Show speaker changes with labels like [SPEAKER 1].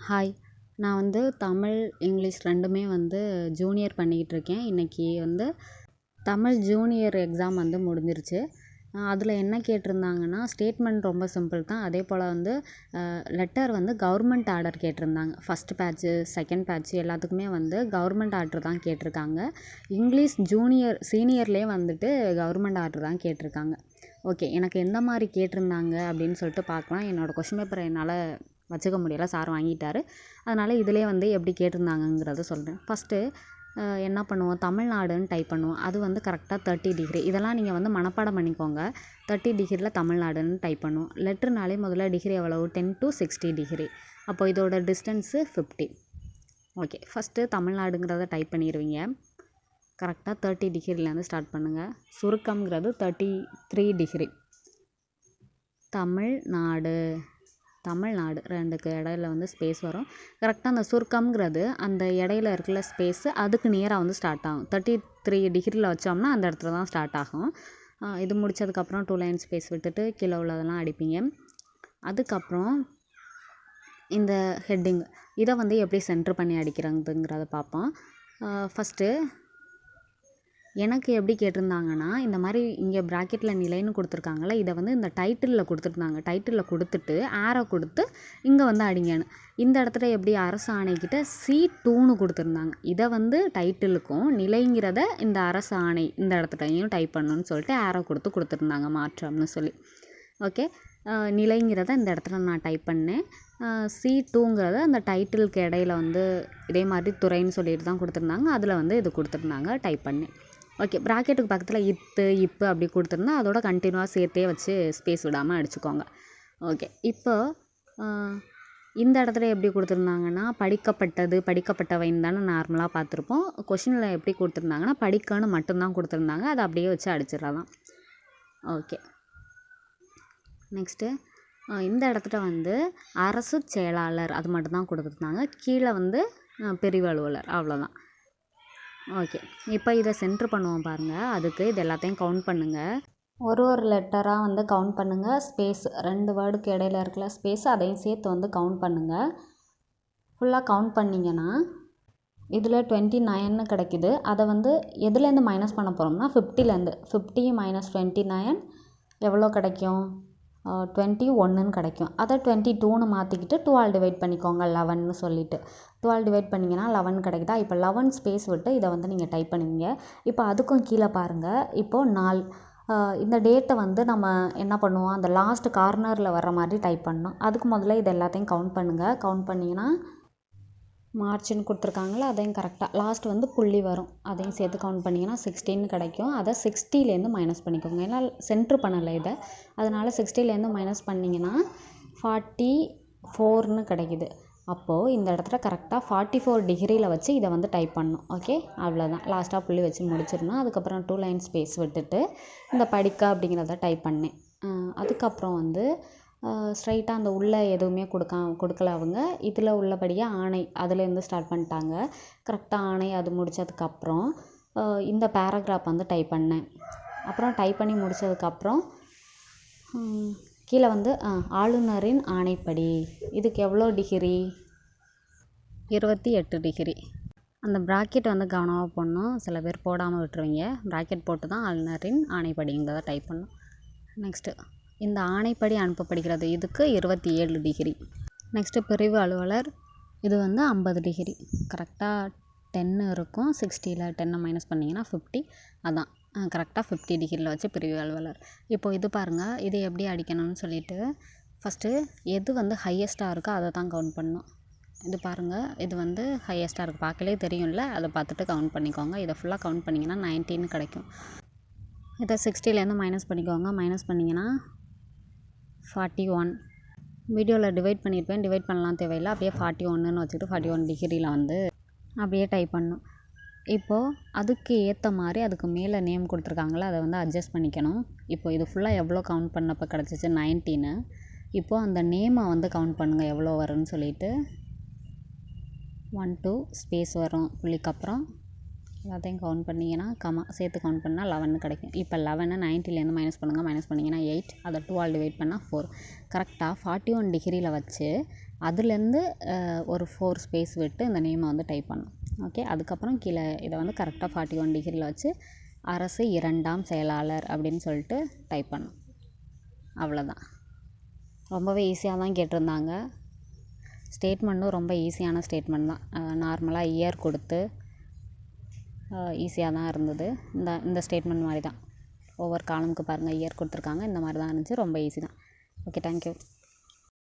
[SPEAKER 1] Hi. நான் வந்து Tamil, English 2மே வந்து ஜூனியர் பண்ணிக்கிட்டுருக்கேன். இன்றைக்கி வந்து தமிழ் ஜூனியர் எக்ஸாம் வந்து முடிஞ்சிருச்சு. அதில் என்ன கேட்டிருந்தாங்கன்னா, ஸ்டேட்மெண்ட் ரொம்ப சிம்பிள் தான். அதே போல் வந்து லெட்டர் வந்து கவர்மெண்ட் ஆர்டர் கேட்டிருந்தாங்க. ஃபஸ்ட்டு பேட்ச்சு, செகண்ட் பேட்ச்சு எல்லாத்துக்குமே வந்து கவர்மெண்ட் ஆர்டர் தான் கேட்டிருக்காங்க. இங்கிலீஷ் ஜூனியர் சீனியர்லேயே வந்துட்டு கவர்மெண்ட் ஆர்டர் தான் கேட்டிருக்காங்க. ஓகே, எனக்கு எந்த மாதிரி கேட்டிருந்தாங்க அப்படின்னு சொல்லிட்டு பார்க்கலாம். என்னோடய கொஷின் பேப்பரை என்னால் வச்சுக்க முடியலை, சார் வாங்கிட்டார். அதனால் இதிலே வந்து எப்படி கேட்டிருந்தாங்கங்கிறத சொல்கிறேன். ஃபஸ்ட்டு என்ன பண்ணுவோம், தமிழ்நாடுன்னு டைப் பண்ணுவோம். அது வந்து கரெக்டாக 30 டிகிரி. இதெல்லாம் நீங்கள் வந்து மனப்பாடம் பண்ணிக்கோங்க. 30 டிகிரியில் தமிழ்நாடுன்னு டைப் பண்ணுவோம். லெட்டர்னாலே முதல்ல டிகிரி எவ்வளவு, 10 to 60 டிகிரி. அப்போ இதோட டிஸ்டன்ஸு 50. ஓகே, ஃபஸ்ட்டு தமிழ்நாடுங்கிறத டைப் பண்ணிடுவீங்க. கரெக்டாக 30 டிகிரிலேருந்து ஸ்டார்ட் பண்ணுங்கள். சுருக்கம்ங்கிறது 33 டிகிரி. தமிழ்நாடு 2க்கு இடையில வந்து ஸ்பேஸ் வரும். கரெக்டாக அந்த சுருக்கம்ங்கிறது அந்த இடையில இருக்கிற ஸ்பேஸு அதுக்கு நேராக வந்து ஸ்டார்ட் ஆகும். 33 டிகிரியில் வச்சோம்னா அந்த இடத்துல தான் ஸ்டார்ட் ஆகும். இது முடித்ததுக்கப்புறம் 2 லைன் ஸ்பேஸ் விட்டுட்டு கீழே உள்ளதெல்லாம் அடிப்பீங்க. அதுக்கப்புறம் இந்த ஹெட்டிங் இதை வந்து எப்படி சென்டர் பண்ணி அடிக்கிறதுங்கிறத பார்ப்போம். ஃபஸ்ட்டு எனக்கு எப்படி கேட்டிருந்தாங்கன்னா, இந்த மாதிரி இங்கே ப்ராக்கெட்டில் நிலைன்னு கொடுத்துருக்காங்கல்ல, இதை வந்து இந்த டைட்டிலில் கொடுத்துருந்தாங்க. டைட்டிலில் கொடுத்துட்டு ஆரோ கொடுத்து இங்கே வந்து அடிங்கன்னு. இந்த இடத்துல எப்படி அரசு ஆணைக்கிட்ட C2ன்னு கொடுத்துருந்தாங்க. இதை வந்து டைட்டிலுக்கும் நிலைங்கிறத இந்த அரசு ஆணை இந்த இடத்துலையும் டைப் பண்ணணும்னு சொல்லிட்டு ஆரோ கொடுத்துருந்தாங்க, மாற்றம்னு சொல்லி. ஓகே, நிலைங்கிறத இந்த இடத்துல நான் டைப் பண்ணேன். C2ங்கிறத அந்த டைட்டிலுக்கு இடையில வந்து இதே மாதிரி துறைன்னு சொல்லிட்டு தான் கொடுத்துருந்தாங்க. அதில் வந்து இது கொடுத்துருந்தாங்க, டைப் பண்ணேன். ஓகே, ப்ராக்கெட்டுக்கு பக்கத்தில் இப்போ அப்படி கொடுத்துருந்தா அதோட கண்டினியூவாக சேர்த்தே வச்சு ஸ்பேஸ் விடாமல் அடிச்சுக்கோங்க. ஓகே, இப்போ இந்த இடத்துல எப்படி கொடுத்துருந்தாங்கன்னா, படிக்கப்பட்டவைன்னு தானே நார்மலாக பார்த்துருப்போம். கொஷினில் எப்படி கொடுத்துருந்தாங்கன்னா, படிக்கன்னு மட்டும்தான் கொடுத்துருந்தாங்க. அதை அப்படியே வச்சு அடிச்சிடலாம். ஓகே, நெக்ஸ்ட்டு இந்த இடத்துல வந்து அரசு செயலாளர் அது மட்டும்தான் கொடுத்துருந்தாங்க. கீழே வந்து பிரிவு அலுவலர், அவ்வளோதான். ஓகே, இப்போ இதை சென்ட்ரு பண்ணுவோம் பாருங்கள். அதுக்கு இது எல்லாத்தையும் கவுண்ட் பண்ணுங்கள். ஒரு லெட்டராக வந்து கவுண்ட் பண்ணுங்கள். ஸ்பேஸ் 2 வேர்டுக்கு இடையில இருக்கிற ஸ்பேஸ் அதையும் சேர்த்து வந்து கவுண்ட் பண்ணுங்கள். ஃபுல்லாக கவுண்ட் பண்ணிங்கன்னா இதில் 29ன்னு கிடைக்குது. அதை வந்து எதுலேருந்து மைனஸ் பண்ண போகிறோம்னா 50லேருந்து. 50 - 29 எவ்வளோ கிடைக்கும், 21ன்னு கிடைக்கும். அதை 22ன்னு மாற்றிக்கிட்டு 12 டிவைட் பண்ணிக்கோங்க 11ன்னு சொல்லிவிட்டு. 12 டிவைட் பண்ணிங்கன்னா 11 கிடைக்குதா. இப்போ 11 ஸ்பேஸ் விட்டு இதை வந்து நீங்கள் டைப் பண்ணுவீங்க. இப்போ அதுக்கும் கீழே பாருங்கள். இப்போது நாள் இந்த டேட்டை வந்து நம்ம என்ன பண்ணுவோம், அந்த லாஸ்ட் கார்னரில் வர்ற மாதிரி டைப் பண்ணணும். அதுக்கு முதல்ல இது எல்லாத்தையும் கவுண்ட் பண்ணுங்கள். கவுண்ட் பண்ணிங்கன்னா மார்ச்னு கொடுத்துருக்காங்களா, அதையும் கரெக்டாக லாஸ்ட் வந்து புள்ளி வரும், அதையும் சேர்த்து கவுண்ட் பண்ணிங்கன்னா 16 கிடைக்கும். அதை 60லேருந்து மைனஸ் பண்ணிக்கோங்க. ஏன்னா சென்ட்ரு பண்ணலை இதை, அதனால் 60லேருந்து மைனஸ் பண்ணிங்கன்னா 44ன்னு கிடைக்குது. அப்போது இந்த இடத்துல கரெக்டாக 44 டிகிரியில் வச்சு இதை வந்து டைப் பண்ணணும். ஓகே, அவ்வளோதான். லாஸ்ட்டாக புள்ளி வச்சு முடிச்சிடணும். அதுக்கப்புறம் 2 லைன் ஸ்பேஸ் விட்டுட்டு இந்த படிக்க அப்படிங்கிறத டைப் பண்ணேன். அதுக்கப்புறம் வந்து ஸ்ட்ரைட்டாக அந்த உள்ளே எதுவுமே கொடுக்கல அவங்க. இதில் உள்ளபடியே ஆணை அதுலேருந்து ஸ்டார்ட் பண்ணிட்டாங்க. கரெக்டாக ஆணை அது முடித்ததுக்கப்புறம் இந்த பேராகிராஃப் வந்து டைப் பண்ணேன். அப்புறம் டைப் பண்ணி முடித்ததுக்கப்புறம் கீழே வந்து ஆளுநரின் ஆணைப்படி இதுக்கு எவ்வளோ டிகிரி, 28 டிகிரி. அந்த ப்ராக்கெட் வந்து கவனமாக போடணும். சில பேர் போடாமல் விட்டுருவீங்க. ப்ராக்கெட் போட்டு தான் ஆளுநரின் ஆணைப்படிங்கிறத டைப் பண்ணணும். நெக்ஸ்ட்டு இந்த ஆணைப்படி அனுப்பப்படுகிறது, இதுக்கு 27 டிகிரி. நெக்ஸ்ட்டு பிரிவு அலுவலர், இது வந்து 50 டிகிரி. கரெக்டாக 10 இருக்கும். 60ல் 10 மைனஸ் பண்ணிங்கன்னா 50. அதான் கரெக்டாக 50 டிகிரியில் வச்சு பிரிவு அலுவலர். இப்போது இது பாருங்கள், இது எப்படி அடிக்கணும்னு சொல்லிவிட்டு ஃபஸ்ட்டு எது வந்து ஹையஸ்ட்டாக இருக்கோ அதை தான் கவுண்ட் பண்ணணும். இது பாருங்கள், இது வந்து ஹையஸ்ட்டாக இருக்குது, பார்க்கலே தெரியும்ல, அதை பார்த்துட்டு கவுண்ட் பண்ணிக்கோங்க. இதை ஃபுல்லாக கவுண்ட் பண்ணிங்கன்னா 19 கிடைக்கும். இதை 60லேருந்து மைனஸ் பண்ணிக்கோங்க. மைனஸ் பண்ணிங்கன்னா 41. வீடியோவில் டிவைட் பண்ணியிருப்பேன், டிவைட் பண்ணலாம் தேவையில்லை. அப்படியே 41ன்னு வச்சுக்கிட்டு 41 டிகிரியில் வந்து அப்படியே டைப் பண்ணணும். இப்போது அதுக்கு ஏற்ற மாதிரி அதுக்கு மேலே நேம் கொடுத்துருக்காங்களா, அதை வந்து அட்ஜஸ்ட் பண்ணிக்கணும். இப்போது இது ஃபுல்லாக எவ்வளோ கவுண்ட் பண்ணப்போ கிடச்சிச்சு, 19. இப்போது அந்த நேமை வந்து கவுண்ட் பண்ணுங்கள் எவ்வளோ வரும்னு சொல்லிவிட்டு 1 2 ஸ்பேஸ் வரும் புள்ளிக்கு அப்புறம். எல்லாத்தையும் கவுண்ட் பண்ணிங்கன்னா சேர்த்து கவுண்ட் பண்ணால் 11 கிடைக்கும். இப்போ 11 90லேருந்து மைனஸ் பண்ணிங்கன்னா 8. அதை 2ஆல் டிவைட் பண்ணால் 4. கரெக்டாக 41 டிகிரியில் வச்சு அதுலேருந்து ஒரு 4 ஸ்பேஸ் விட்டு இந்த நேமை வந்து டைப் பண்ணணும். ஓகே, அதுக்கப்புறம் கீழே இதை வந்து கரெக்டாக 41 டிகிரியில் வச்சு அரசு 2ஆம் செயலாளர் அப்படின்னு சொல்லிட்டு டைப் பண்ணணும். அவ்வளோதான். ரொம்பவே ஈஸியாக தான் கேட்டிருந்தாங்க. ஸ்டேட்மெண்ட்டும் ரொம்ப ஈஸியான ஸ்டேட்மெண்ட் தான். நார்மலாக இயர் கொடுத்து ஈஸியாக தான் இருந்தது. இந்த ஸ்டேட்மெண்ட் மாதிரி தான். ஒவ்வொரு காலமுக்கு பாருங்கள் இயர் கொடுத்துருக்காங்க. இந்த மாதிரி தான் இருந்துச்சு. ரொம்ப ஈஸி தான். Okay, thank you.